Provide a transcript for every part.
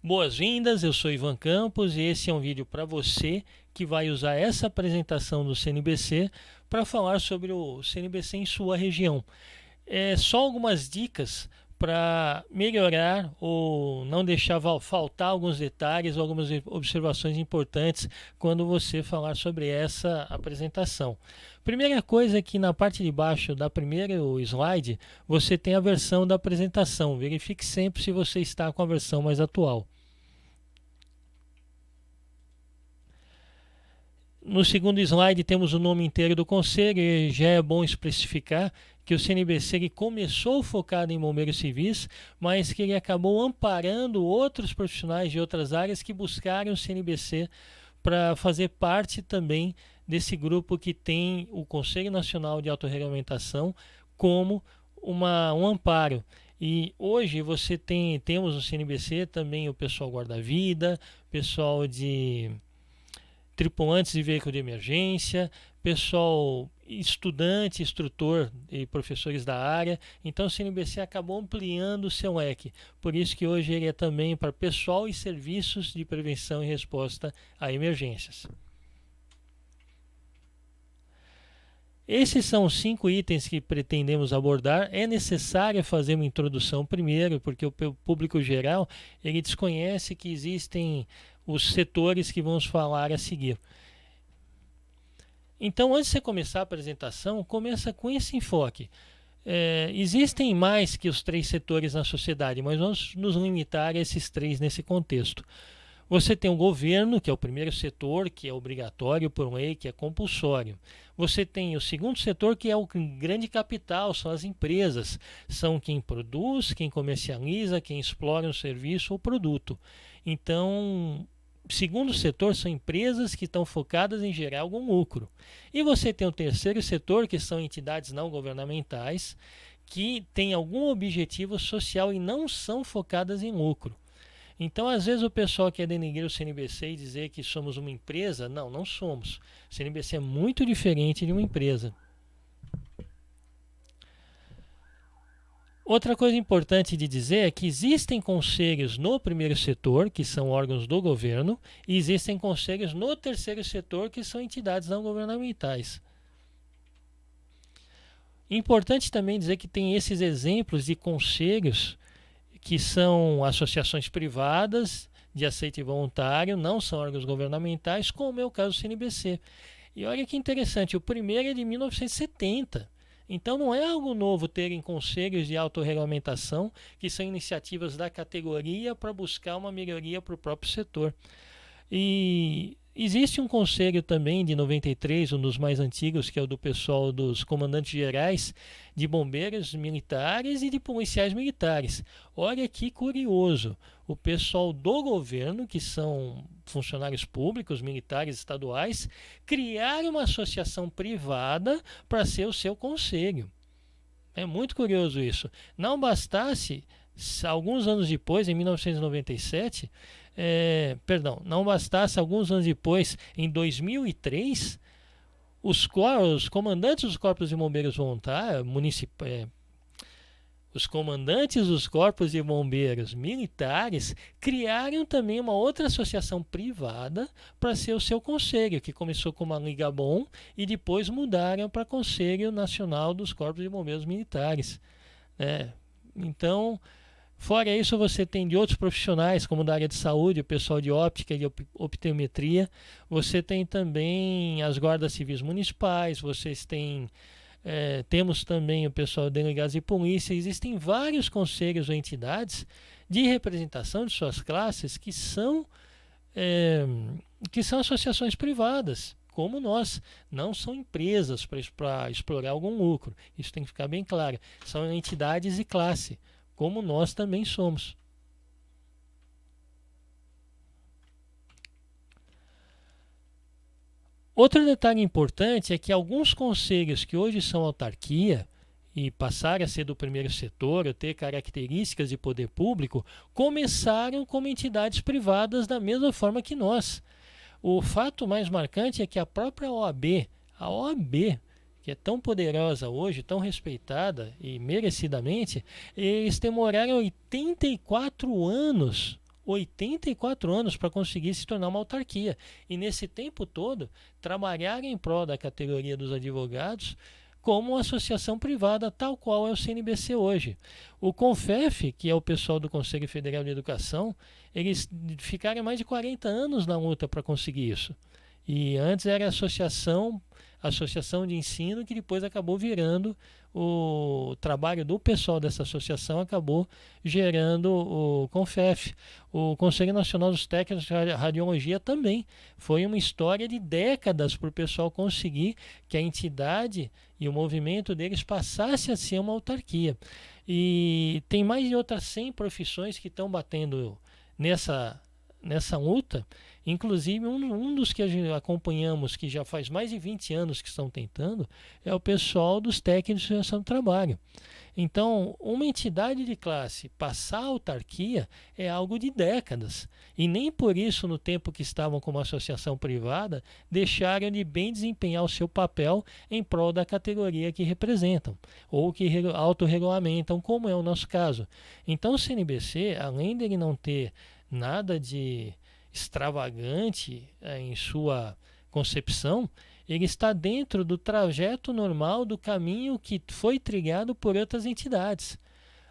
Boas-vindas, eu sou Ivan Campos e esse é um vídeo para você que vai usar essa apresentação do CNBC para falar sobre o CNBC em sua região. Só algumas dicas para melhorar ou não deixar faltar alguns detalhes ou algumas observações importantes quando você falar sobre essa apresentação. Primeira coisa é que na parte de baixo da primeira slide você tem a versão da apresentação. Verifique sempre se você está com a versão mais atual. No segundo slide temos o nome inteiro do conselho e já é bom especificar que o CNBC ele começou focado em bombeiros civis, mas que ele acabou amparando outros profissionais de outras áreas que buscaram o CNBC para fazer parte também desse grupo que tem o Conselho Nacional de Autorregulamentação como um amparo. E hoje temos no CNBC também o pessoal guarda-vida, pessoal de tripulantes de veículo de emergência, pessoal estudante, instrutor e professores da área. Então o CNBC acabou ampliando o seu leque. Por isso que hoje ele é também para pessoal e serviços de prevenção e resposta a emergências. Esses são os 5 itens que pretendemos abordar. É necessário fazer uma introdução primeiro, porque o público geral ele desconhece que existem os setores que vamos falar a seguir. Então, antes de você começar a apresentação, começa com esse enfoque. Existem mais que os 3 setores na sociedade, mas vamos nos limitar a esses 3 nesse contexto. Você tem o governo, que é o primeiro setor, que é obrigatório por lei, que é compulsório. Você tem o segundo setor, que é o grande capital, são as empresas. São quem produz, quem comercializa, quem explora um serviço ou produto. Então, segundo setor são empresas que estão focadas em gerar algum lucro. E você tem o terceiro setor, que são entidades não governamentais, que têm algum objetivo social e não são focadas em lucro. Então, às vezes o pessoal quer denegrir o CNBC e dizer que somos uma empresa. Não, não somos. O CNBC é muito diferente de uma empresa. Outra coisa importante de dizer é que existem conselhos no primeiro setor, que são órgãos do governo, e existem conselhos no terceiro setor, que são entidades não governamentais. Importante também dizer que tem esses exemplos de conselhos que são associações privadas de aceite voluntário, não são órgãos governamentais, como é o caso do CNBC. E olha que interessante, o primeiro é de 1970. Então não é algo novo terem conselhos de autorregulamentação, que são iniciativas da categoria para buscar uma melhoria para o próprio setor. E existe um conselho também de 93, um dos mais antigos, que é o do pessoal dos comandantes gerais de bombeiros militares e de policiais militares. Olha que curioso, o pessoal do governo, que são funcionários públicos, militares estaduais, criaram uma associação privada para ser o seu conselho. É muito curioso isso. Não bastasse, alguns anos depois, em 1997, não bastasse alguns anos depois, em 2003, os comandantes dos corpos de bombeiros voluntários, os comandantes dos corpos de bombeiros militares criaram também uma outra associação privada para ser o seu conselho, que começou como a Liga Bom e depois mudaram para Conselho Nacional dos Corpos de Bombeiros Militares. Então, fora isso, você tem de outros profissionais, como da área de saúde, o pessoal de óptica e de optometria. Você tem também as guardas civis municipais, temos também o pessoal de delegados de polícia. Existem vários conselhos ou entidades de representação de suas classes que são associações privadas, como nós. Não são empresas para explorar algum lucro. Isso tem que ficar bem claro. São entidades de classe, como nós também somos. Outro detalhe importante é que alguns conselhos que hoje são autarquia e passaram a ser do primeiro setor ou ter características de poder público, começaram como entidades privadas da mesma forma que nós. O fato mais marcante é que a própria OAB, que é tão poderosa hoje, tão respeitada e merecidamente, eles demoraram 84 anos 84 anos para conseguir se tornar uma autarquia. E nesse tempo todo, trabalhar em prol da categoria dos advogados como uma associação privada, tal qual é o CNBC hoje. O CONFEF, que é o pessoal do Conselho Federal de Educação, eles ficaram mais de 40 anos na luta para conseguir isso. E antes era associação de ensino, que depois acabou virando o trabalho do pessoal dessa associação, acabou gerando o CONFEF. O Conselho Nacional dos Técnicos de Radiologia também foi uma história de décadas para o pessoal conseguir que a entidade e o movimento deles passasse a ser uma autarquia. E tem mais de outras 100 profissões que estão batendo nessa luta. Inclusive, um dos que a gente acompanhamos, que já faz mais de 20 anos que estão tentando, é o pessoal dos técnicos de segurança do trabalho. Então, uma entidade de classe passar a autarquia é algo de décadas. E nem por isso, no tempo que estavam como associação privada, deixaram de bem desempenhar o seu papel em prol da categoria que representam, ou que autorregulamentam, como é o nosso caso. Então, o CNBC, além dele não ter nada de extravagante em sua concepção, ele está dentro do trajeto normal do caminho que foi trilhado por outras entidades.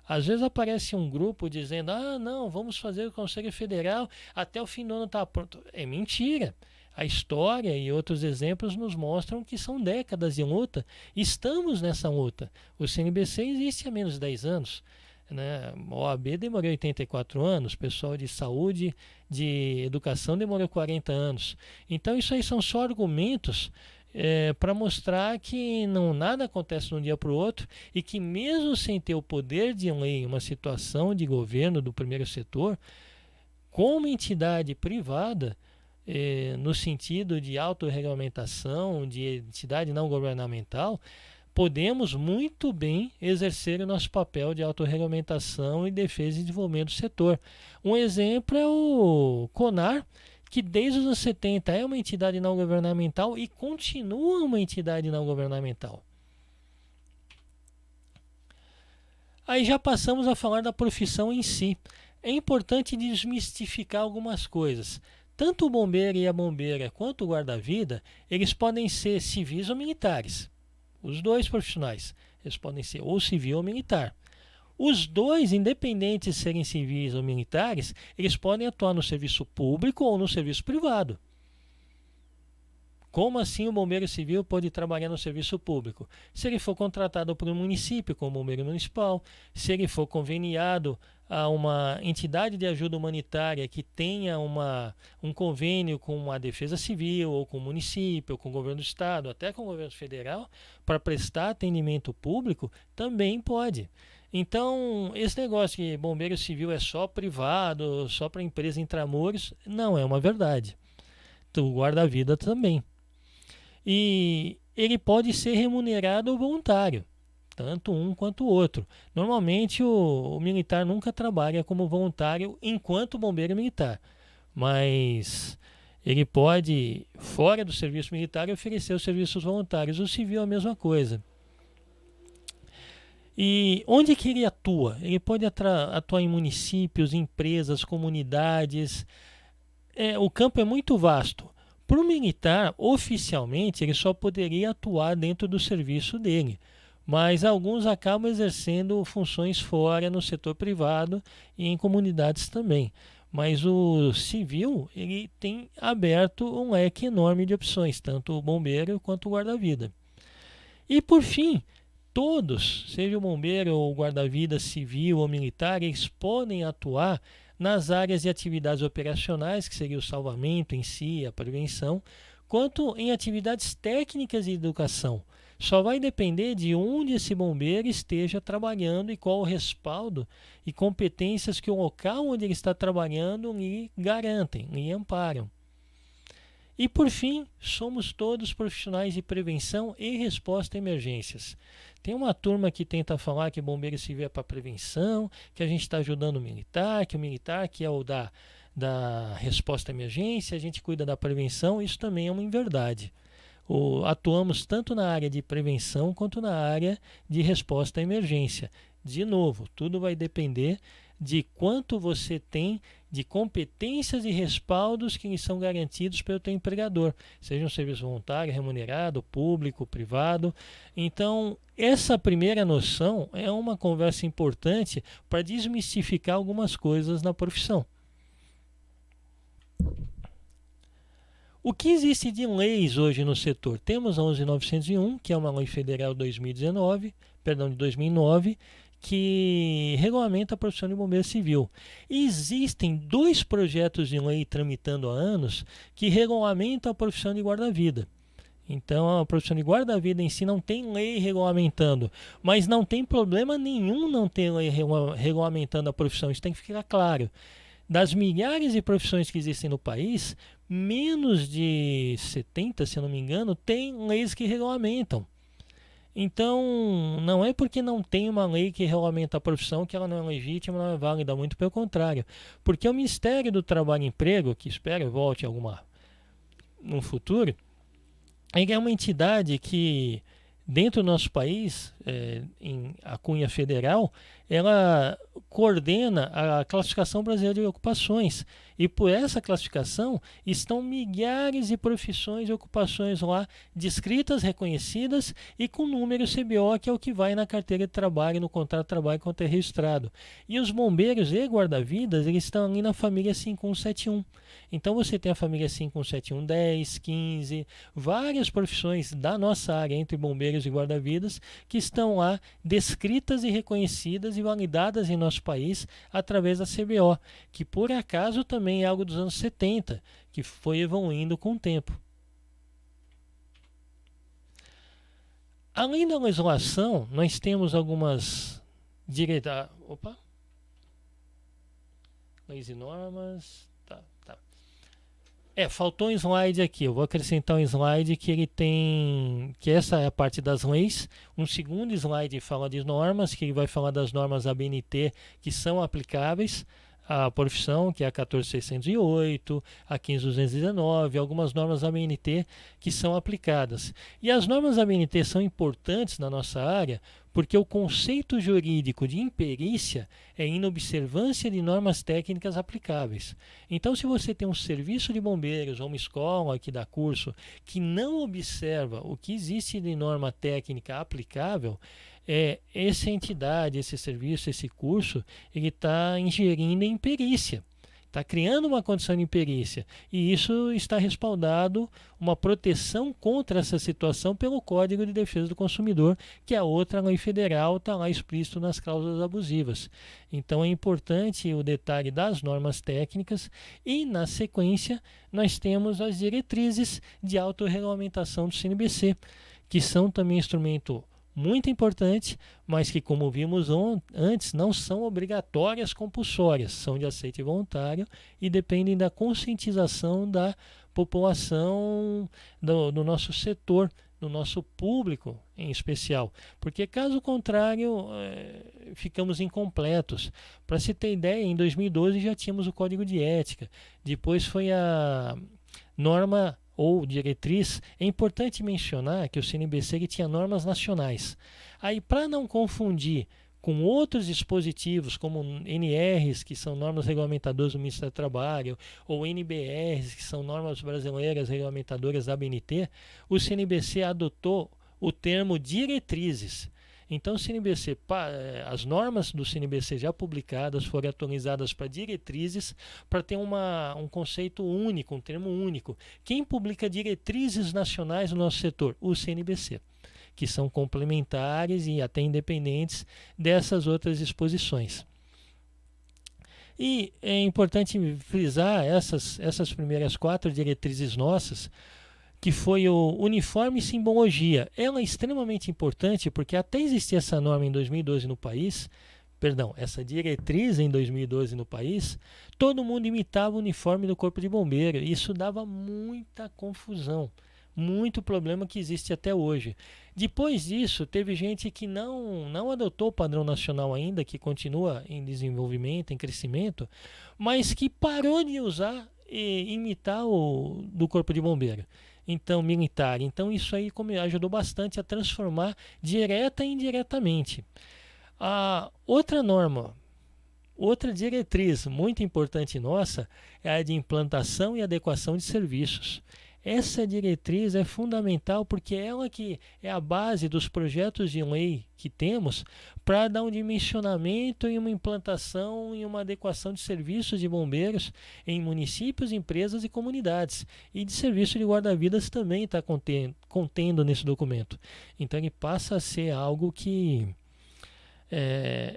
Às vezes aparece um grupo dizendo: não, vamos fazer o Conselho Federal até o fim do ano está pronto. É mentira. A história e outros exemplos nos mostram que são décadas de luta. Estamos nessa luta. O CNBC existe há menos de 10 anos. Né? A OAB demorou 84 anos, o pessoal de saúde, de educação demorou 40 anos. Então isso aí são só argumentos para mostrar que nada acontece de um dia para o outro, e que mesmo sem ter o poder de lei, uma situação de governo do primeiro setor, como entidade privada, no sentido de autorregulamentação, de entidade não governamental, podemos muito bem exercer o nosso papel de autorregulamentação e defesa e desenvolvimento do setor. Um exemplo é o CONAR, que desde os anos 70 é uma entidade não governamental e continua uma entidade não governamental. Aí já passamos a falar da profissão em si. É importante desmistificar algumas coisas. Tanto o bombeiro e a bombeira quanto o guarda-vida, eles podem ser civis ou militares. Os dois profissionais, eles podem ser ou civil ou militar. Os dois, independentes de serem civis ou militares, eles podem atuar no serviço público ou no serviço privado. Como assim o bombeiro civil pode trabalhar no serviço público? Se ele for contratado por um município, como bombeiro municipal, se ele for conveniado a uma entidade de ajuda humanitária que tenha um convênio com a Defesa Civil, ou com o município, ou com o governo do estado, até com o governo federal, para prestar atendimento público, também pode. Então, esse negócio que bombeiro civil é só privado, só para empresa intramuros, não é uma verdade. O guarda-vida também. E ele pode ser remunerado ou voluntário, tanto um quanto o outro. Normalmente o militar nunca trabalha como voluntário enquanto bombeiro militar, mas ele pode, fora do serviço militar, oferecer os serviços voluntários. O civil é a mesma coisa. E onde que ele atua? Ele pode atuar em municípios, empresas, comunidades. O campo é muito vasto. Para o militar, oficialmente, ele só poderia atuar dentro do serviço dele, mas alguns acabam exercendo funções fora, no setor privado e em comunidades também. Mas o civil, ele tem aberto um leque enorme de opções, tanto o bombeiro quanto o guarda-vida. E por fim, todos, seja o bombeiro ou o guarda-vida civil ou militar, eles podem atuar nas áreas de atividades operacionais, que seria o salvamento em si, a prevenção, quanto em atividades técnicas de educação. Só vai depender de onde esse bombeiro esteja trabalhando e qual o respaldo e competências que o local onde ele está trabalhando lhe garantem, lhe amparam. E por fim, somos todos profissionais de prevenção e resposta a emergências. Tem uma turma que tenta falar que bombeiro civil é para prevenção, que a gente está ajudando o militar, que o militar que é o da resposta à emergência, a gente cuida da prevenção. Isso também é uma inverdade. Atuamos tanto na área de prevenção quanto na área de resposta à emergência. De novo, tudo vai depender de quanto você tem de competências e respaldos que lhe são garantidos pelo teu empregador, seja um serviço voluntário, remunerado, público, privado. Então, essa primeira noção é uma conversa importante para desmistificar algumas coisas na profissão. O que existe de leis hoje no setor? Temos a 11.901, que é uma lei federal de 2009, que regulamenta a profissão de bombeiro civil. Existem 2 projetos de lei tramitando há anos que regulamentam a profissão de guarda-vida. Então, a profissão de guarda-vida em si não tem lei regulamentando, mas não tem problema nenhum não ter lei regulamentando a profissão, isso tem que ficar claro. Das milhares de profissões que existem no país, menos de 70, se eu não me engano, tem leis que regulamentam. Então, não é porque não tem uma lei que regulamenta a profissão que ela não é legítima, não é válida, muito pelo contrário. Porque o Ministério do Trabalho e Emprego, que espero volte no futuro, ele é uma entidade que, dentro do nosso país, em a cunha federal, ela coordena a classificação brasileira de ocupações. E por essa classificação estão milhares de profissões e ocupações lá descritas, reconhecidas e com número CBO, que é o que vai na carteira de trabalho, no contrato de trabalho quando é registrado. E os bombeiros e guarda-vidas, eles estão ali na família 5171. Então você tem a família 5171, 10, 15, várias profissões da nossa área entre bombeiros e guarda-vidas que estão lá descritas e reconhecidas e validadas em nosso país através da CBO, que por acaso também é algo dos anos 70, que foi evoluindo com o tempo. Além da legislação, nós temos algumas leis e normas. Faltou um slide aqui. Eu vou acrescentar um slide que ele tem, que essa é a parte das leis. Um segundo slide fala de normas, que ele vai falar das normas ABNT que são aplicáveis à profissão, que é a 14.608, a 15.219, algumas normas ABNT que são aplicadas. E as normas ABNT são importantes na nossa área porque o conceito jurídico de imperícia é inobservância de normas técnicas aplicáveis. Então, se você tem um serviço de bombeiros ou uma escola que dá curso que não observa o que existe de norma técnica aplicável, essa entidade, esse serviço, esse curso, ele está ingerindo em imperícia. Está criando uma condição de imperícia e isso está respaldado uma proteção contra essa situação pelo Código de Defesa do Consumidor, que é outra lei federal, está lá explícito nas cláusulas abusivas. Então é importante o detalhe das normas técnicas e, na sequência, nós temos as diretrizes de autorregulamentação do CNBC, que são também instrumento muito importante, mas que, como vimos antes, não são obrigatórias compulsórias, são de aceite voluntário e dependem da conscientização da população, do nosso setor, do nosso público em especial, porque caso contrário ficamos incompletos. Para se ter ideia, em 2012 já tínhamos o Código de Ética, depois foi a norma ou diretriz. É importante mencionar que o CNBC ele tinha normas nacionais. Aí, para não confundir com outros dispositivos, como NRs, que são normas regulamentadoras do Ministério do Trabalho, ou NBRs, que são normas brasileiras regulamentadoras da ABNT, o CNBC adotou o termo diretrizes. Então, o CNBC, as normas do CNBC já publicadas foram atualizadas para diretrizes, para ter um conceito único, um termo único. Quem publica diretrizes nacionais no nosso setor? O CNBC, que são complementares e até independentes dessas outras disposições. E é importante frisar essas primeiras 4 diretrizes nossas, que foi o uniforme e simbologia. Ela é extremamente importante porque até existia essa norma em 2012 no país, essa diretriz em 2012 no país, todo mundo imitava o uniforme do Corpo de Bombeiro. Isso dava muita confusão, muito problema que existe até hoje. Depois disso, teve gente que não adotou o padrão nacional ainda, que continua em desenvolvimento, em crescimento, mas que parou de usar e imitar o do Corpo de Bombeiro. Então, militar. Então, isso aí ajudou bastante a transformar direta e indiretamente. A outra norma Outra diretriz muito importante nossa é a de implantação e adequação de serviços. Essa diretriz é fundamental porque é ela que é a base dos projetos de lei que temos para dar um dimensionamento e uma implantação e uma adequação de serviços de bombeiros em municípios, empresas e comunidades. E de serviço de guarda-vidas também está contendo nesse documento. Então ele passa a ser algo que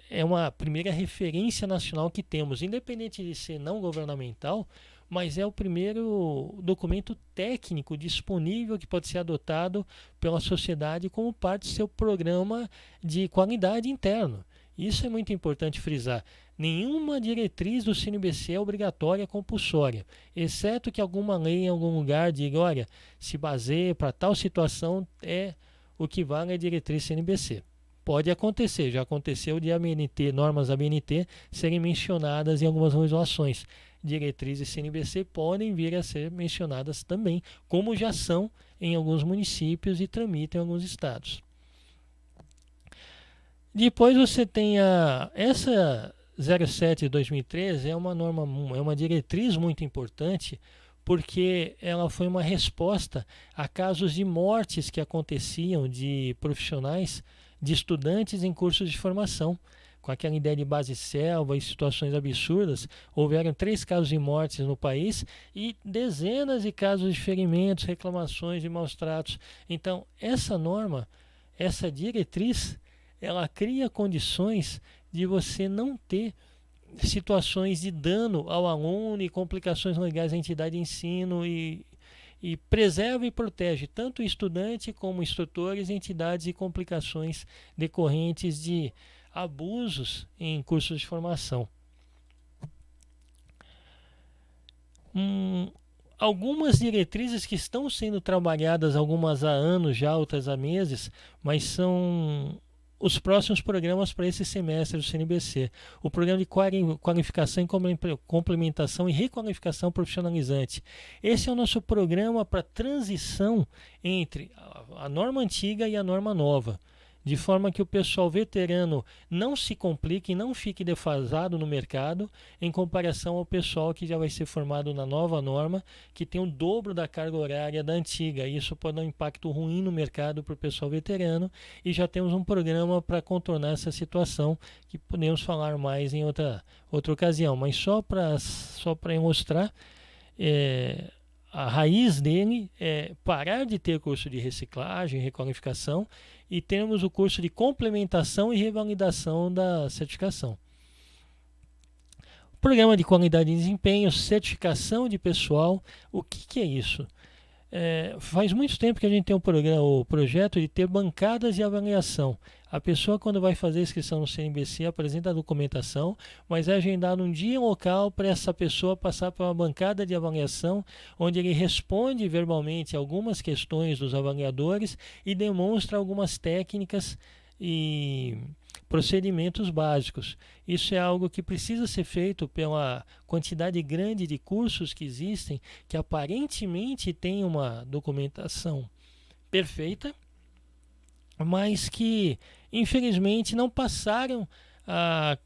é uma primeira referência nacional que temos, independente de ser não governamental, mas é o primeiro documento técnico disponível que pode ser adotado pela sociedade como parte do seu programa de qualidade interno. Isso é muito importante frisar. Nenhuma diretriz do CNBC é obrigatória, compulsória, exceto que alguma lei em algum lugar diga, olha, se baseia para tal situação, é o que vale a diretriz CNBC. Pode acontecer, já aconteceu de ABNT, normas ABNT serem mencionadas em algumas legislações. Diretrizes CNBC podem vir a ser mencionadas também, como já são em alguns municípios e tramitam em alguns estados. Depois você tem essa 07 de 2013 é uma diretriz muito importante, porque ela foi uma resposta a casos de mortes que aconteciam de profissionais, de estudantes em cursos de formação. Com aquela ideia de base selva e situações absurdas, houveram 3 casos de mortes no país e dezenas de casos de ferimentos, reclamações e maus tratos. Então, essa norma, essa diretriz, ela cria condições de você não ter situações de dano ao aluno e complicações legais à entidade de ensino e preserva e protege tanto o estudante como instrutores, entidades e complicações decorrentes de abusos em cursos de formação. Algumas diretrizes que estão sendo trabalhadas, algumas há anos já, outras há meses, mas são os próximos programas para esse semestre do CNBC. O programa de qualificação, complementação e requalificação profissionalizante. Esse é o nosso programa para transição entre a norma antiga e a norma nova, de forma que o pessoal veterano não se complique e não fique defasado no mercado em comparação ao pessoal que já vai ser formado na nova norma, que tem o dobro da carga horária da antiga. Isso pode dar um impacto ruim no mercado para o pessoal veterano, e já temos um programa para contornar essa situação, que podemos falar mais em outra ocasião. Mas só para mostrar, a raiz dele é parar de ter curso de reciclagem, requalificação, e termos o curso de complementação e revalidação da certificação. Programa de qualidade de desempenho, certificação de pessoal. O que é isso? Faz muito tempo que a gente tem o projeto de ter bancadas de avaliação. A pessoa, quando vai fazer a inscrição no CNBC, apresenta a documentação, mas é agendado um dia local para essa pessoa passar por uma bancada de avaliação, onde ele responde verbalmente algumas questões dos avaliadores e demonstra algumas técnicas e procedimentos básicos. Isso é algo que precisa ser feito pela quantidade grande de cursos que existem, que aparentemente tem uma documentação perfeita, mas que infelizmente não passaram a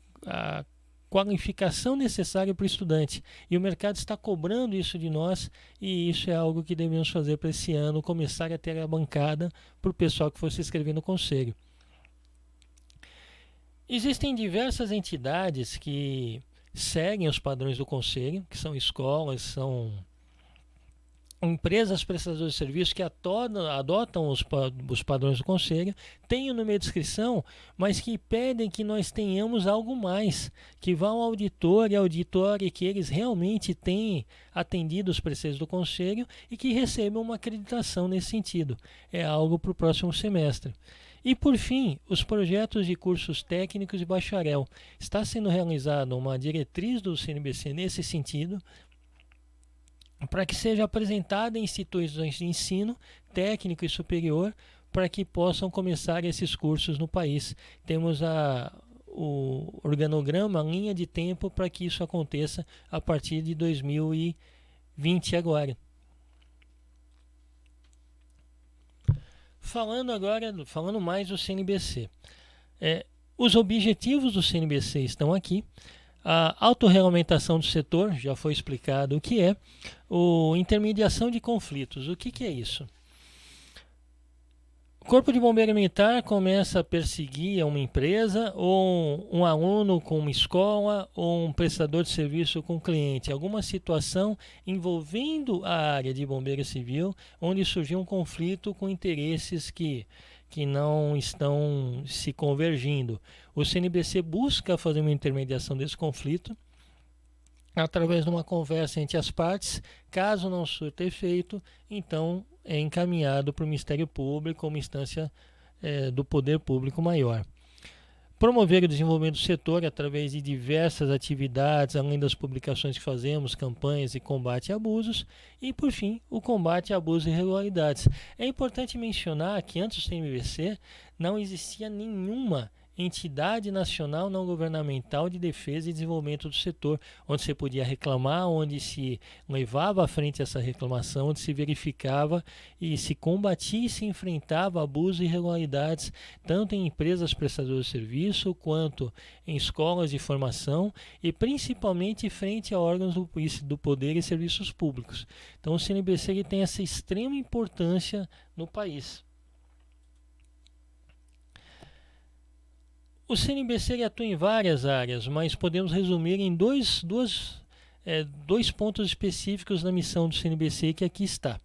qualificação necessária para o estudante. E o mercado está cobrando isso de nós, e isso é algo que devemos fazer para esse ano, começar a ter a bancada para o pessoal que for se inscrever no conselho. Existem diversas entidades que seguem os padrões do conselho, que são escolas, são empresas prestadoras de serviços que adotam os padrões do conselho, têm no meio de inscrição, mas que pedem que nós tenhamos algo mais, que vá ao auditor e auditore que eles realmente têm atendido os preceitos do conselho e que recebam uma acreditação nesse sentido. É algo para o próximo semestre. E, por fim, os projetos de cursos técnicos e bacharel. Está sendo realizada uma diretriz do CNBC nesse sentido, para que seja apresentada em instituições de ensino técnico e superior, para que possam começar esses cursos no país. Temos o organograma, a linha de tempo para que isso aconteça a partir de 2020 agora. Falando mais do CNBC. Os objetivos do CNBC estão aqui. A autorregulamentação do setor, já foi explicado o que é. Intermediação de conflitos, o que é isso? O Corpo de Bombeiro Militar começa a perseguir uma empresa, ou um aluno com uma escola, ou um prestador de serviço com um cliente. Alguma situação envolvendo a área de bombeiro civil, onde surgiu um conflito com interesses que não estão se convergindo. O CNBC busca fazer uma intermediação desse conflito através de uma conversa entre as partes. Caso não surta efeito, então é encaminhado para o Ministério Público, uma instância do poder público maior. Promover o desenvolvimento do setor através de diversas atividades, além das publicações que fazemos, campanhas e combate a abusos. E, por fim, o combate a abusos e irregularidades. É importante mencionar que antes do CNBC não existia nenhuma entidade nacional não governamental de defesa e desenvolvimento do setor, onde você podia reclamar, onde se levava à frente essa reclamação, onde se verificava e se combatia e se enfrentava abusos e irregularidades, tanto em empresas prestadoras de serviço, quanto em escolas de formação e principalmente frente a órgãos do poder e serviços públicos. Então o CNBC ele tem essa extrema importância no país. O CNBC atua em várias áreas, mas podemos resumir em dois pontos específicos na missão do CNBC, que aqui está.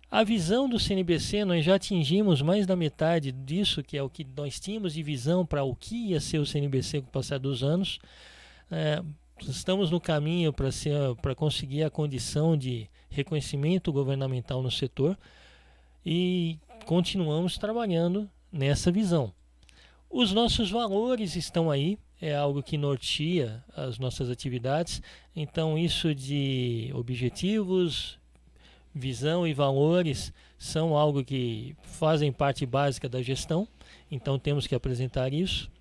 A visão do CNBC, nós já atingimos mais da metade disso, que é o que nós tínhamos de visão para o que ia ser o CNBC com o passar dos anos. Estamos no caminho para conseguir a condição de reconhecimento governamental no setor e continuamos trabalhando nessa visão. Os nossos valores estão aí, é algo que norteia as nossas atividades. Então, isso de objetivos, visão e valores são algo que fazem parte básica da gestão. Então, temos que apresentar isso.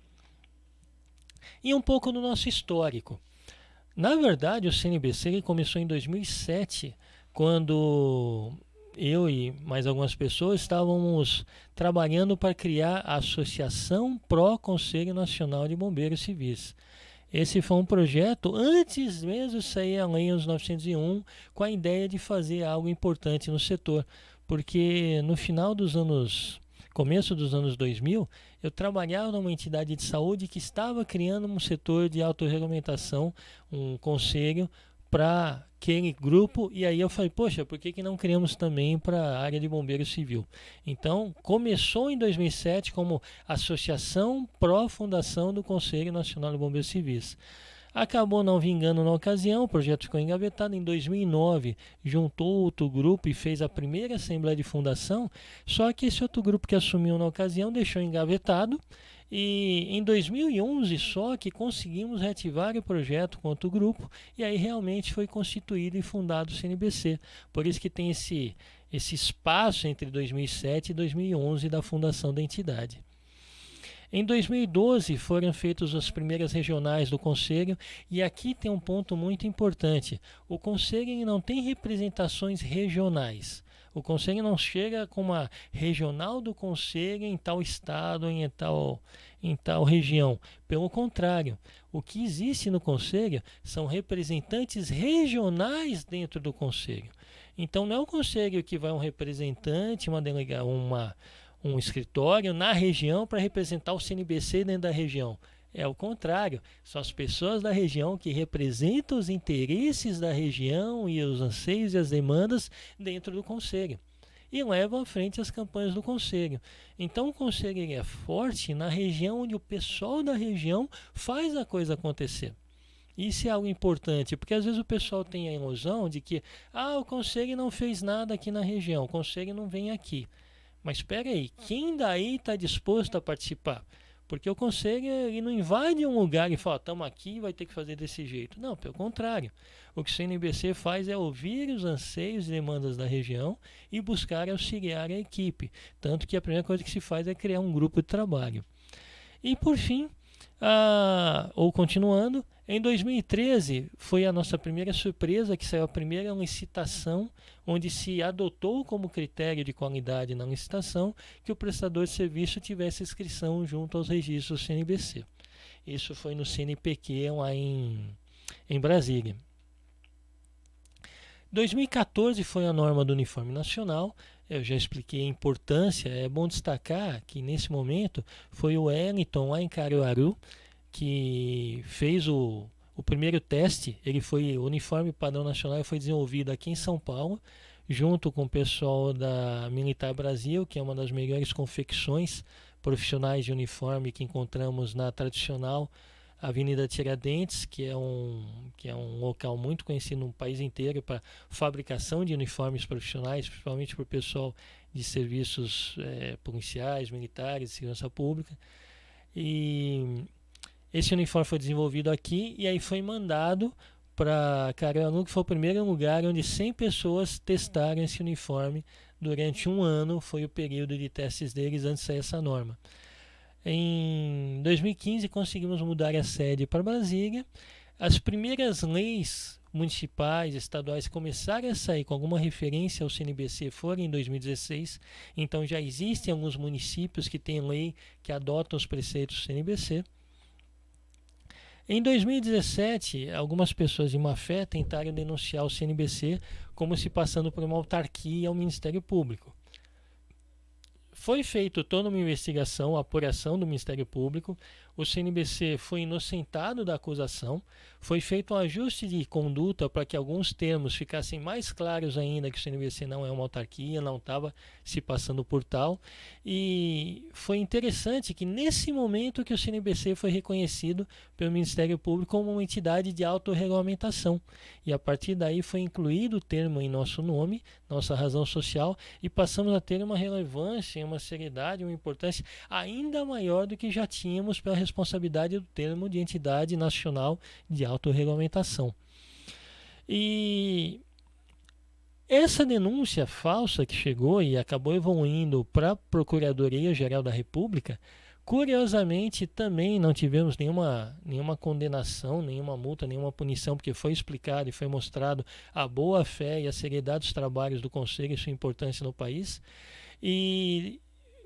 E um pouco do nosso histórico. Na verdade, o CNBC começou em 2007, quando eu e mais algumas pessoas estávamos trabalhando para criar a Associação Pró Conselho Nacional de Bombeiros Civis. Esse foi um projeto antes mesmo de sair a lei 11.901, com a ideia de fazer algo importante no setor, porque no começo dos anos 2000, eu trabalhava numa entidade de saúde que estava criando um setor de autorregulamentação, um conselho para aquele grupo, e aí eu falei, poxa, por que não criamos também para a área de bombeiro civil? Então, começou em 2007 como Associação Pró-Fundação do Conselho Nacional de Bombeiros Civis. Acabou não vingando na ocasião, o projeto ficou engavetado. Em 2009, juntou outro grupo e fez a primeira Assembleia de Fundação, só que esse outro grupo que assumiu na ocasião deixou engavetado. E em 2011 só que conseguimos reativar o projeto com outro grupo, e aí realmente foi constituído e fundado o CNBC. Por isso que tem esse espaço entre 2007 e 2011 da fundação da entidade. Em 2012 foram feitas as primeiras regionais do Conselho, e aqui tem um ponto muito importante. O Conselho não tem representações regionais. O Conselho não chega com uma regional do Conselho em tal estado, em tal região. Pelo contrário, o que existe no Conselho são representantes regionais dentro do Conselho. Então não é o Conselho que vai um representante, um escritório na região para representar o CNBC dentro da região. É o contrário, são as pessoas da região que representam os interesses da região e os anseios e as demandas dentro do Conselho e levam à frente as campanhas do Conselho. Então o Conselho é forte na região onde o pessoal da região faz a coisa acontecer. Isso é algo importante, porque às vezes o pessoal tem a ilusão de que o Conselho não fez nada aqui na região, o Conselho não vem aqui. Mas espera aí, quem daí está disposto a participar? Porque o Conselho ele não invade um lugar e fala, estamos aqui, vai ter que fazer desse jeito. Não, pelo contrário. O que o CNBC faz é ouvir os anseios e demandas da região e buscar auxiliar a equipe. Tanto que a primeira coisa que se faz é criar um grupo de trabalho. E por fim, continuando, em 2013 foi a nossa primeira surpresa, que saiu a primeira licitação, onde se adotou como critério de qualidade na licitação que o prestador de serviço tivesse inscrição junto aos registros CNBC. Isso foi no CNPq lá em Brasília. 2014 foi a norma do uniforme nacional. Eu já expliquei a importância. É bom destacar que nesse momento foi o Wellington lá em Caruaru que fez o primeiro teste. O uniforme padrão nacional foi desenvolvido aqui em São Paulo, junto com o pessoal da Militar Brasil, que é uma das melhores confecções profissionais de uniforme que encontramos na tradicional Avenida Tiradentes, que é um local muito conhecido no país inteiro para fabricação de uniformes profissionais, principalmente para o pessoal de serviços policiais, militares, de segurança pública. E esse uniforme foi desenvolvido aqui e aí foi mandado para Caruaru, que foi o primeiro lugar onde 100 pessoas testaram esse uniforme durante um ano. Foi o período de testes deles antes de sair essa norma. Em 2015 conseguimos mudar a sede para Brasília. As primeiras leis municipais, estaduais começaram a sair com alguma referência ao CNBC foram em 2016. Então já existem alguns municípios que têm lei que adotam os preceitos do CNBC. Em 2017, algumas pessoas de má fé tentaram denunciar o CNBC como se passando por uma autarquia ao Ministério Público. Foi feita toda uma investigação, apuração do Ministério Público, o CNBC foi inocentado da acusação, foi feito um ajuste de conduta para que alguns termos ficassem mais claros ainda, que o CNBC não é uma autarquia, não estava se passando por tal, e foi interessante que nesse momento que o CNBC foi reconhecido pelo Ministério Público como uma entidade de autorregulamentação, e a partir daí foi incluído o termo em nosso nome, nossa razão social, e passamos a ter uma relevância, uma seriedade, uma importância ainda maior do que já tínhamos pela responsabilidade do termo de entidade nacional de autorregulamentação. E essa denúncia falsa que chegou e acabou evoluindo para a Procuradoria-Geral da República, curiosamente também não tivemos nenhuma condenação, nenhuma multa, nenhuma punição, porque foi explicado e foi mostrado a boa fé e a seriedade dos trabalhos do Conselho e sua importância no país. E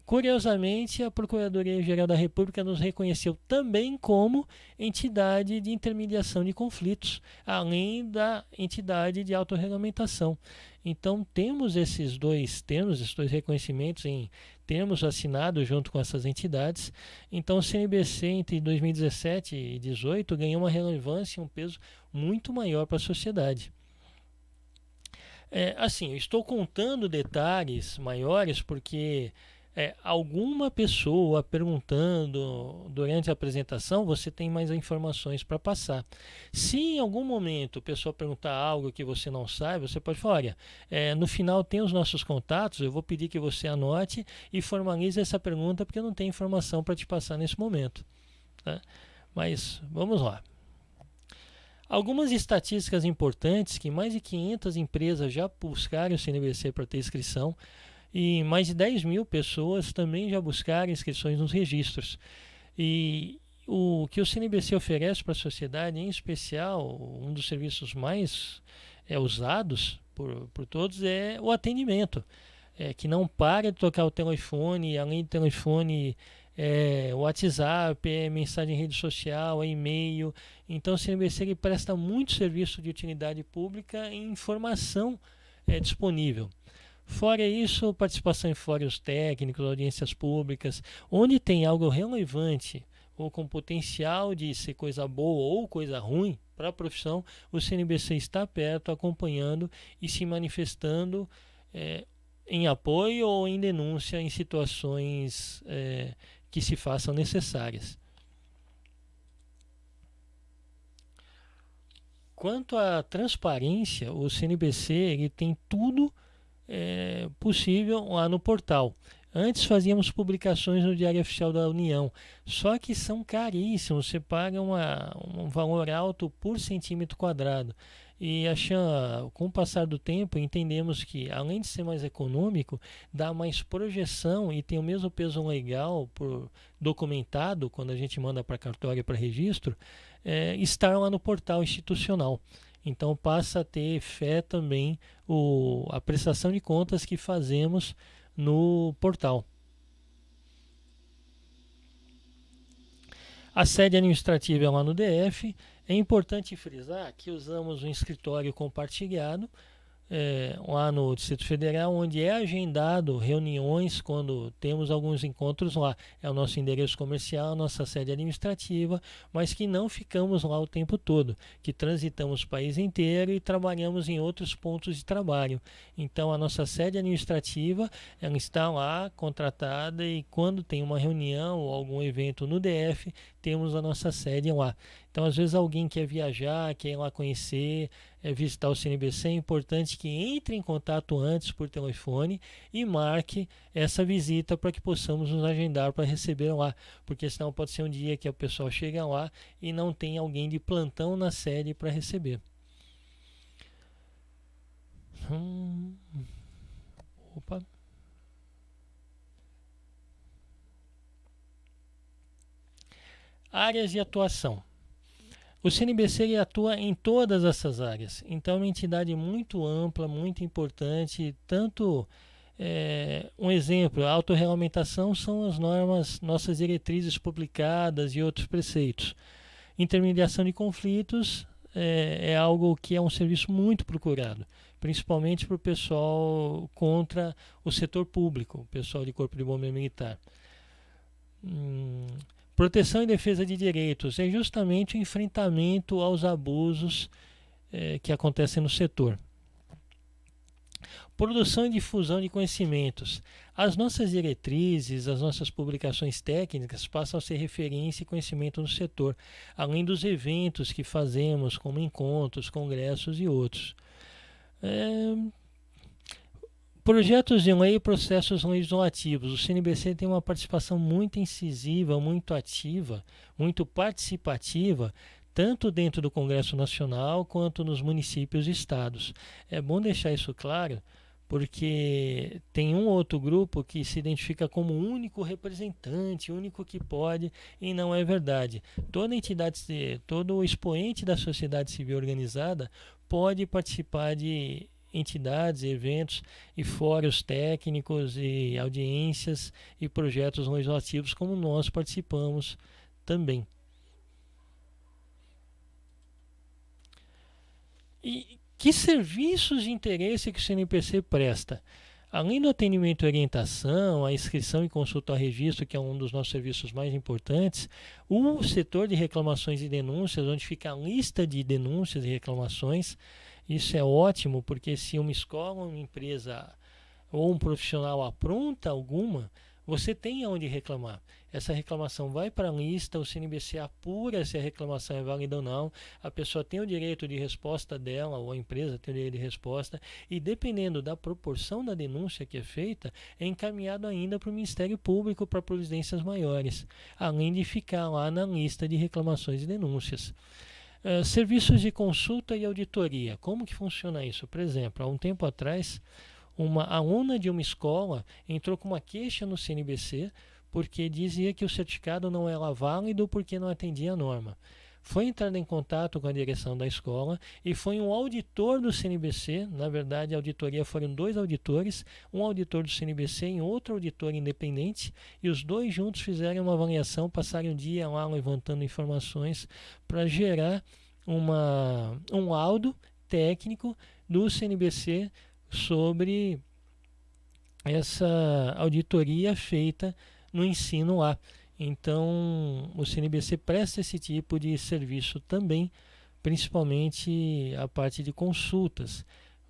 curiosamente, a Procuradoria-Geral da República nos reconheceu também como entidade de intermediação de conflitos, além da entidade de autorregulamentação. Então, temos esses dois termos, esses dois reconhecimentos em termos assinados junto com essas entidades. Então, o CNBC, entre 2017 e 2018, ganhou uma relevância e um peso muito maior para a sociedade. Assim, eu estou contando detalhes maiores porque alguma pessoa perguntando durante a apresentação, você tem mais informações para passar. Se em algum momento a pessoa perguntar algo que você não sabe, você pode falar, olha, no final tem os nossos contatos, eu vou pedir que você anote e formalize essa pergunta porque eu não tenho informação para te passar nesse momento. Tá? Mas vamos lá. Algumas estatísticas importantes que mais de 500 empresas já buscaram o CNBC para ter inscrição, e mais de 10 mil pessoas também já buscaram inscrições nos registros. E o que o CNBC oferece para a sociedade, em especial, um dos serviços mais usados por todos é o atendimento, que não para de tocar o telefone, além do telefone, WhatsApp, mensagem em rede social, e-mail. Então o CNBC ele presta muito serviço de utilidade pública e informação disponível. Fora isso, participação em fóruns técnicos, audiências públicas, onde tem algo relevante ou com potencial de ser coisa boa ou coisa ruim para a profissão, o CNBC está perto, acompanhando e se manifestando em apoio ou em denúncia em situações que se façam necessárias. Quanto à transparência, o CNBC ele tem tudo possível lá no portal. Antes fazíamos publicações no Diário Oficial da União, só que são caríssimos, você paga um valor alto por centímetro quadrado. E com o passar do tempo, entendemos que, além de ser mais econômico, dá mais projeção e tem o mesmo peso legal documentado, quando a gente manda para cartório para registro, estar lá no portal institucional. Então passa a ter fé também a prestação de contas que fazemos no portal. A sede administrativa é lá no DF. É importante frisar que usamos um escritório compartilhado lá no Distrito Federal, onde é agendado reuniões quando temos alguns encontros lá. É o nosso endereço comercial, a nossa sede administrativa, mas que não ficamos lá o tempo todo, que transitamos o país inteiro e trabalhamos em outros pontos de trabalho. Então a nossa sede administrativa, ela está lá contratada, e quando tem uma reunião ou algum evento no DF, temos a nossa sede lá. Então, às vezes, alguém quer viajar, quer ir lá conhecer, visitar o CNBC, é importante que entre em contato antes por telefone e marque essa visita para que possamos nos agendar para receber lá, porque senão pode ser um dia que o pessoal chega lá e não tem alguém de plantão na sede para receber. Opa. Áreas de atuação. O CNBC atua em todas essas áreas, então é uma entidade muito ampla, muito importante, tanto um exemplo, a autorregulamentação são as normas, nossas diretrizes publicadas e outros preceitos. Intermediação de conflitos é algo que é um serviço muito procurado, principalmente para o pessoal contra o setor público, o pessoal de Corpo de Bombeiro Militar. Proteção e defesa de direitos é justamente o enfrentamento aos abusos que acontecem no setor. Produção e difusão de conhecimentos. As nossas diretrizes, as nossas publicações técnicas passam a ser referência e conhecimento no setor, além dos eventos que fazemos, como encontros, congressos e outros. Projetos de lei e processos legislativos. O CNBC tem uma participação muito incisiva, muito ativa, muito participativa, tanto dentro do Congresso Nacional quanto nos municípios e estados. É bom deixar isso claro, porque tem um outro grupo que se identifica como o único representante, o único que pode, e não é verdade. Toda entidade, todo expoente da sociedade civil organizada pode participar de entidades, eventos e fóruns técnicos e audiências e projetos legislativos, como nós participamos também. E que serviços de interesse que o CNPC presta? Além do atendimento e orientação, a inscrição e consulta ao registro, que é um dos nossos serviços mais importantes, o setor de reclamações e denúncias, onde fica a lista de denúncias e reclamações. Isso é ótimo, porque se uma escola, uma empresa ou um profissional apronta alguma, você tem aonde reclamar. Essa reclamação vai para a lista, o CNBC apura se a reclamação é válida ou não, a pessoa tem o direito de resposta dela, ou a empresa tem o direito de resposta, e dependendo da proporção da denúncia que é feita, é encaminhado ainda para o Ministério Público para providências maiores, além de ficar lá na lista de reclamações e denúncias. Serviços de consulta e auditoria. Como que funciona isso? Por exemplo, há um tempo atrás, uma aluna de uma escola entrou com uma queixa no CNBC porque dizia que o certificado não era válido porque não atendia a norma. Foi entrada em contato com a direção da escola e foi um auditor do CNBC, na verdade a auditoria foram 2 auditores, um auditor do CNBC e outro auditor independente, e os 2 juntos fizeram uma avaliação, passaram um dia lá levantando informações para gerar um laudo técnico do CNBC sobre essa auditoria feita no ensino lá. Então, o CNBC presta esse tipo de serviço também, principalmente a parte de consultas.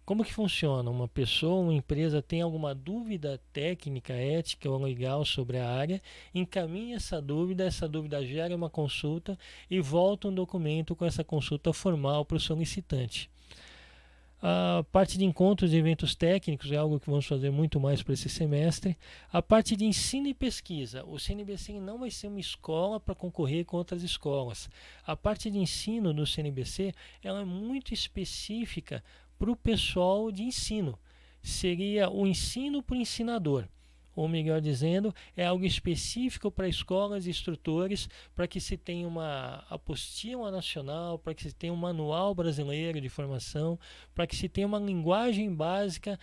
Como que funciona? Uma pessoa, uma empresa tem alguma dúvida técnica, ética ou legal sobre a área, encaminha essa dúvida gera uma consulta e volta um documento com essa consulta formal para o solicitante. A parte de encontros e eventos técnicos é algo que vamos fazer muito mais para esse semestre. A parte de ensino e pesquisa. O CNBC não vai ser uma escola para concorrer com outras escolas. A parte de ensino do CNBC ela é muito específica para o pessoal de ensino. Seria o ensino para o ensinador. Ou melhor dizendo, é algo específico para escolas e instrutores, para que se tenha uma apostila nacional, para que se tenha um manual brasileiro de formação, para que se tenha uma linguagem básica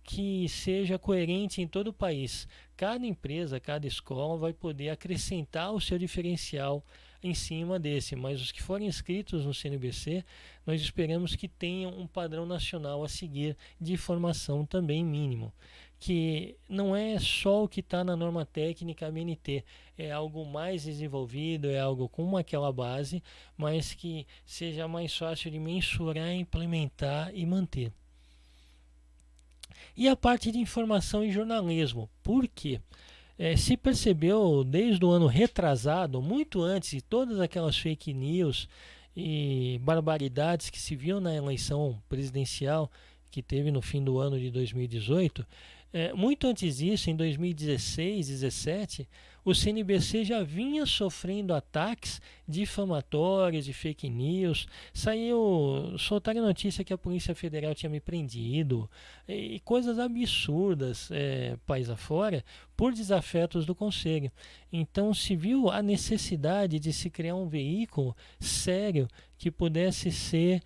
que seja coerente em todo o país. Cada empresa, cada escola vai poder acrescentar o seu diferencial em cima desse, mas os que forem inscritos no CNBC, nós esperamos que tenham um padrão nacional a seguir de formação também mínimo, que não é só o que está na norma técnica ABNT, é algo mais desenvolvido, é algo com aquela base, mas que seja mais fácil de mensurar, implementar e manter. E a parte de informação e jornalismo, por quê? Se percebeu desde o ano retrasado, muito antes de todas aquelas fake news e barbaridades que se viu na eleição presidencial que teve no fim do ano de 2018, muito antes disso, em 2016, 2017, o CNBC já vinha sofrendo ataques difamatórios, de fake news. Soltaram notícia que a Polícia Federal tinha me prendido e coisas absurdas, país afora, por desafetos do Conselho. Então se viu a necessidade de se criar um veículo sério que pudesse ser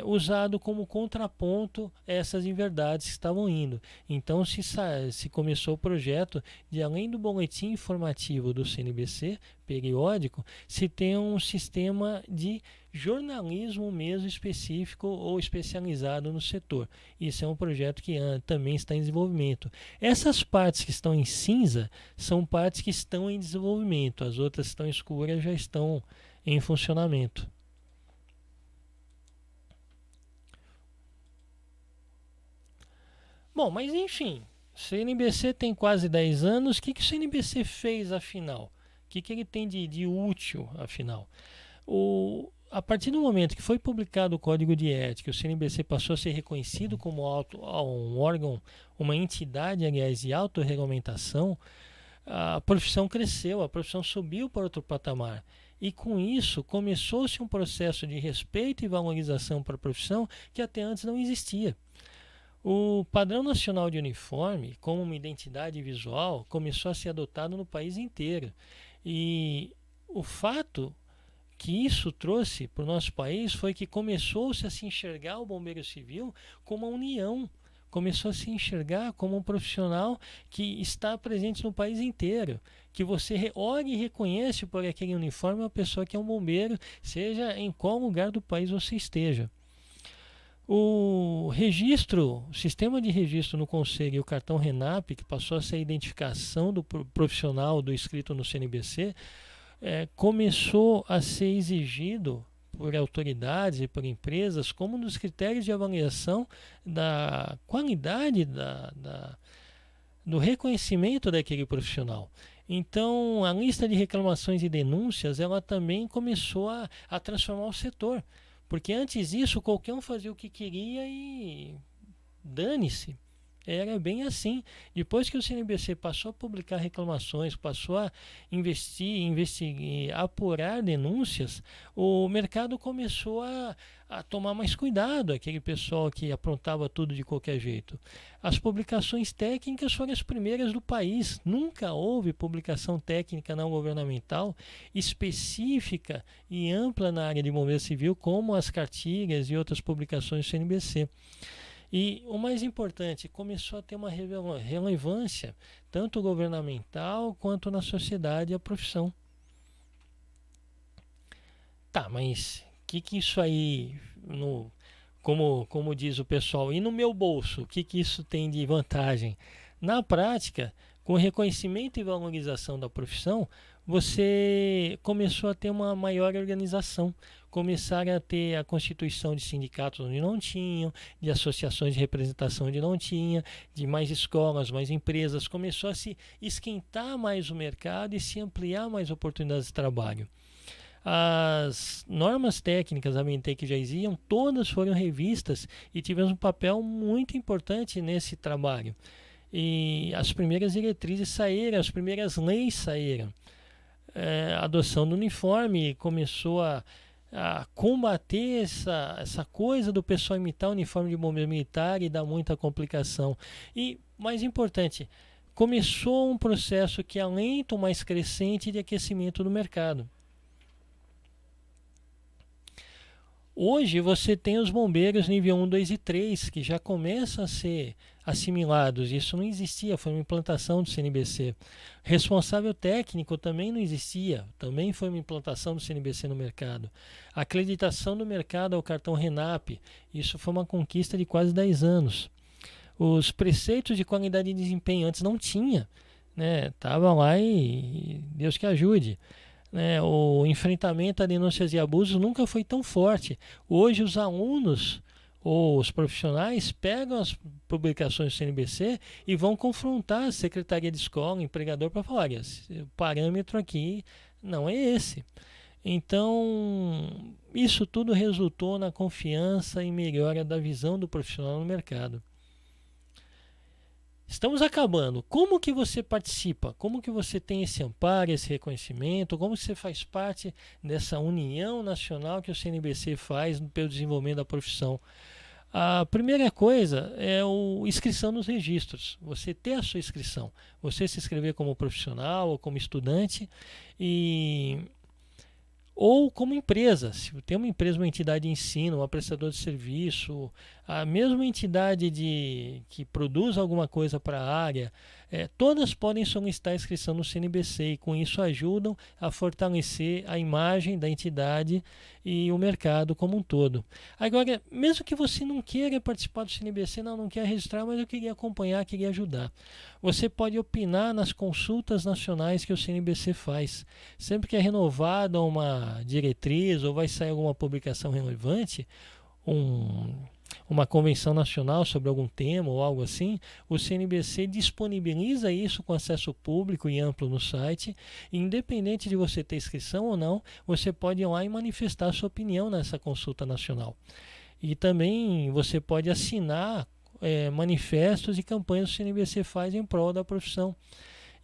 usado como contraponto a essas inverdades que estavam indo. Então se começou o projeto de, além do boletim informativo do CNBC, periódico, se tem um sistema de jornalismo mesmo específico ou especializado no setor. Isso é um projeto que também está em desenvolvimento. Essas partes que estão em cinza são partes que estão em desenvolvimento, as outras que estão escuras já estão em funcionamento. Bom, mas enfim, o CNBC tem quase 10 anos. O que o CNBC fez afinal? O que ele tem de útil afinal? A partir do momento que foi publicado o Código de Ética, o CNBC passou a ser reconhecido como um órgão, uma entidade, aliás, de autorregulamentação. A profissão cresceu, a profissão subiu para outro patamar. E com isso começou-se um processo de respeito e valorização para a profissão que até antes não existia. O padrão nacional de uniforme, como uma identidade visual, começou a ser adotado no país inteiro. E o fato que isso trouxe para o nosso país foi que começou-se a se enxergar o bombeiro civil como uma união, começou a se enxergar como um profissional que está presente no país inteiro, que você olha e reconhece por aquele uniforme a pessoa que é um bombeiro, seja em qual lugar do país você esteja. O sistema de registro no Conselho e o cartão RENAP, que passou a ser a identificação do profissional do inscrito no CNBC, começou a ser exigido por autoridades e por empresas como um dos critérios de avaliação da qualidade do reconhecimento daquele profissional. Então, a lista de reclamações e denúncias, ela também começou a transformar o setor. Porque antes disso, qualquer um fazia o que queria e dane-se. Era bem assim. Depois que o CNBC passou a publicar reclamações, passou a investigar, apurar denúncias, o mercado começou a tomar mais cuidado, aquele pessoal que aprontava tudo de qualquer jeito. As publicações técnicas foram as primeiras do país. Nunca houve publicação técnica não governamental específica e ampla na área de bombeiro civil, como as cartilhas e outras publicações do CNBC. E o mais importante, começou a ter uma relevância, tanto governamental quanto na sociedade e a profissão. Tá, mas o que isso aí, como diz o pessoal, e no meu bolso, o que isso tem de vantagem? Na prática, com o reconhecimento e valorização da profissão, você começou a ter uma maior organização, começaram a ter a constituição de sindicatos onde não tinham, de associações de representação onde não tinha, de mais escolas, mais empresas, começou a se esquentar mais o mercado e se ampliar mais oportunidades de trabalho. As normas técnicas ABNT que já existiam, todas foram revistas e tivemos um papel muito importante nesse trabalho. E as primeiras diretrizes saíram, as primeiras leis saíram. A adoção do uniforme começou a combater essa coisa do pessoal imitar o uniforme de bombeiro militar e dar muita complicação. E, mais importante, começou um processo que é lento, mas crescente de aquecimento do mercado. Hoje você tem os bombeiros nível 1, 2 e 3, que já começam a ser assimilados. Isso não existia, foi uma implantação do CNBC. Responsável técnico também não existia, também foi uma implantação do CNBC no mercado. A acreditação do mercado ao cartão RENAP, isso foi uma conquista de quase 10 anos. Os preceitos de qualidade e desempenho antes não tinha, né? Tava lá e Deus que ajude. Né, o enfrentamento a denúncias e abusos nunca foi tão forte. Hoje os alunos ou os profissionais pegam as publicações do CNBC e vão confrontar a secretaria de escola, o empregador, para falar: olha, o parâmetro aqui não é esse. Então, isso tudo resultou na confiança e melhora da visão do profissional no mercado. Estamos acabando. Como que você participa? Como que você tem esse amparo, esse reconhecimento? Como você faz parte dessa união nacional que o CNBC faz pelo desenvolvimento da profissão? A primeira coisa é a inscrição nos registros. Você ter a sua inscrição. Você se inscrever como profissional ou como estudante ou como empresa. Se tem uma empresa, uma entidade de ensino, uma prestadora de serviço, a mesma entidade que produz alguma coisa para a área, todas podem solicitar inscrição no CNBC e com isso ajudam a fortalecer a imagem da entidade e o mercado como um todo. Agora, mesmo que você não queira participar do CNBC, não quer registrar, mas eu queria acompanhar, queria ajudar. Você pode opinar nas consultas nacionais que o CNBC faz. Sempre que é renovada uma diretriz ou vai sair alguma publicação relevante, uma convenção nacional sobre algum tema ou algo assim, o CNBC disponibiliza isso com acesso público e amplo no site. E independente de você ter inscrição ou não, você pode ir lá e manifestar sua opinião nessa consulta nacional. E também você pode assinar manifestos e campanhas que o CNBC faz em prol da profissão.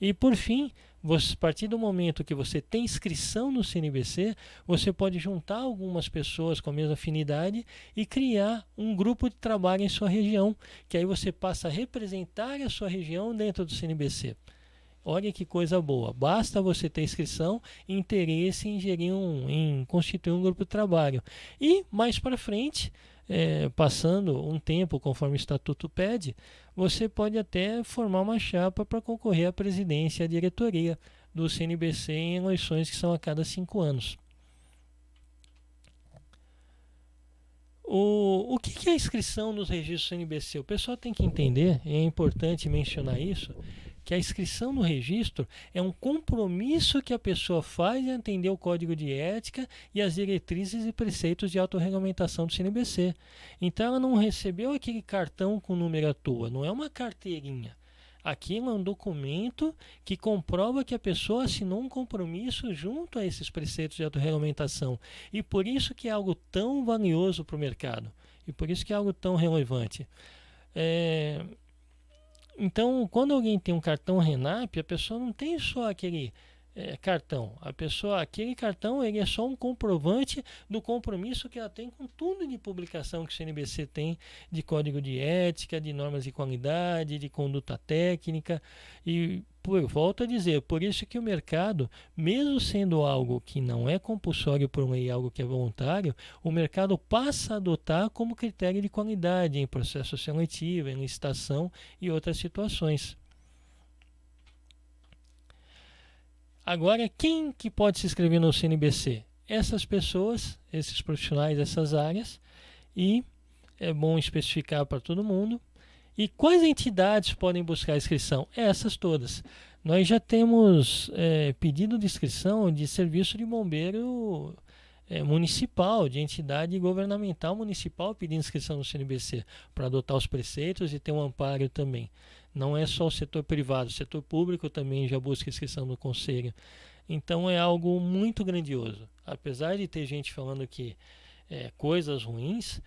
E por fim, a partir do momento que você tem inscrição no CNBC, você pode juntar algumas pessoas com a mesma afinidade e criar um grupo de trabalho em sua região, que aí você passa a representar a sua região dentro do CNBC. Olha que coisa boa, basta você ter inscrição e interesse em constituir um grupo de trabalho. E mais para frente, passando um tempo conforme o estatuto pede, você pode até formar uma chapa para concorrer à presidência e à diretoria do CNBC em eleições que são a cada 5 anos. O que é a inscrição nos registros CNBC? O pessoal tem que entender, e é importante mencionar isso, que a inscrição no registro é um compromisso que a pessoa faz em atender o Código de Ética e as diretrizes e preceitos de autorregulamentação do CNBC. Então ela não recebeu aquele cartão com número à toa, não é uma carteirinha. Aquilo é um documento que comprova que a pessoa assinou um compromisso junto a esses preceitos de autorregulamentação. E por isso que é algo tão valioso para o mercado. E por isso que é algo tão relevante. Então, quando alguém tem um cartão RENAP, a pessoa não tem só aquele cartão. Aquele cartão ele é só um comprovante do compromisso que ela tem com tudo de publicação que o CNBC tem de código de ética, de normas de qualidade, de conduta técnica. E volto a dizer, por isso que o mercado, mesmo sendo algo que não é compulsório por lei, algo que é voluntário, o mercado passa a adotar como critério de qualidade em processo seletivo, em licitação e outras situações. Agora, quem que pode se inscrever no CNBC? Essas pessoas, esses profissionais dessas áreas, e é bom especificar para todo mundo. E quais entidades podem buscar a inscrição? Essas todas. Nós já temos pedido de inscrição de serviço de bombeiro municipal, de entidade governamental municipal pedindo inscrição no CNBC, para adotar os preceitos e ter um amparo também. Não é só o setor privado, o setor público também já busca inscrição no conselho. Então é algo muito grandioso. Apesar de ter gente falando que coisas ruins,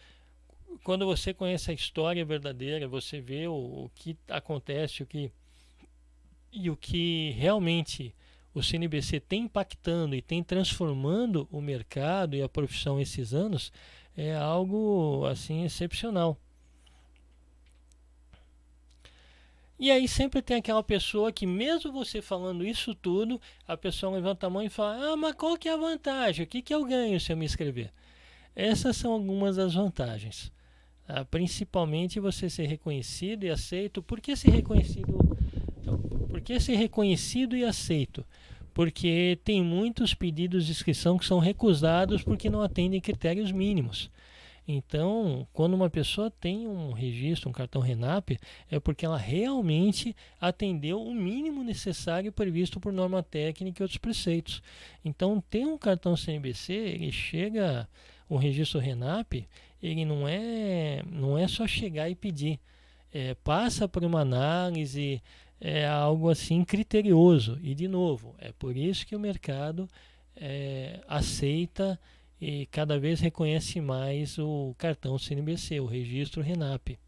quando você conhece a história verdadeira, você vê o que acontece, o que realmente o CNBC tem impactando e tem transformando o mercado e a profissão esses anos, é algo assim excepcional. E aí sempre tem aquela pessoa que, mesmo você falando isso tudo, a pessoa levanta a mão e fala: mas qual que é a vantagem? O que eu ganho se eu me inscrever? Essas são algumas das vantagens. Principalmente você ser reconhecido e aceito. Por que ser reconhecido? Por que ser reconhecido e aceito? Porque tem muitos pedidos de inscrição que são recusados porque não atendem critérios mínimos. Então, quando uma pessoa tem um registro, um cartão RENAP, é porque ela realmente atendeu o mínimo necessário previsto por norma técnica e outros preceitos. Então, ter um cartão CNBC, ele chega, o registro RENAP, ele não é só chegar e pedir. Passa por uma análise, é algo assim criterioso. E, de novo, é por isso que o mercado aceita e cada vez reconhece mais o cartão CNBC, o registro RENAP.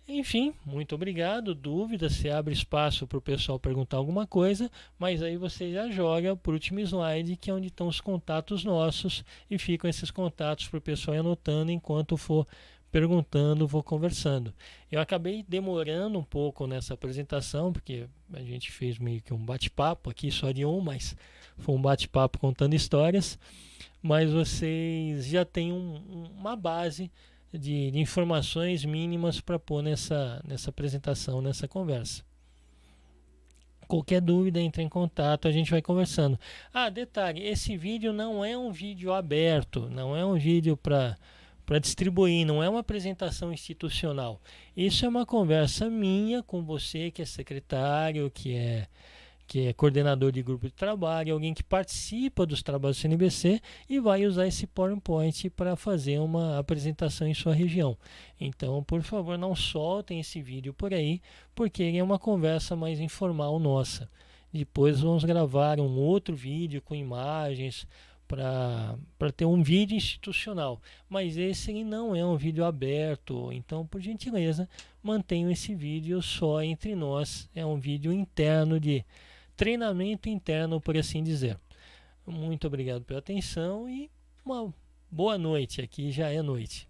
Enfim, muito obrigado. Dúvidas, se abre espaço para o pessoal perguntar alguma coisa, mas aí você já joga para o último slide, que é onde estão os contatos nossos, e ficam esses contatos para o pessoal ir anotando enquanto for perguntando, vou conversando. Eu acabei demorando um pouco nessa apresentação, porque a gente fez meio que um bate-papo aqui, só de um, mas foi um bate-papo contando histórias, mas vocês já têm uma base de informações mínimas para pôr nessa apresentação, nessa conversa. Qualquer dúvida, entre em contato, a gente vai conversando. Detalhe, esse vídeo não é um vídeo aberto, não é um vídeo para distribuir, não é uma apresentação institucional. Isso é uma conversa minha com você, que é secretário, que é coordenador de grupo de trabalho, alguém que participa dos trabalhos do CNBC e vai usar esse PowerPoint para fazer uma apresentação em sua região. Então, por favor, não soltem esse vídeo por aí, porque ele é uma conversa mais informal nossa. Depois vamos gravar um outro vídeo com imagens para ter um vídeo institucional. Mas esse não é um vídeo aberto, então, por gentileza, mantenham esse vídeo só entre nós. É um vídeo interno de treinamento interno, por assim dizer. Muito obrigado pela atenção e uma boa noite. Aqui já é noite.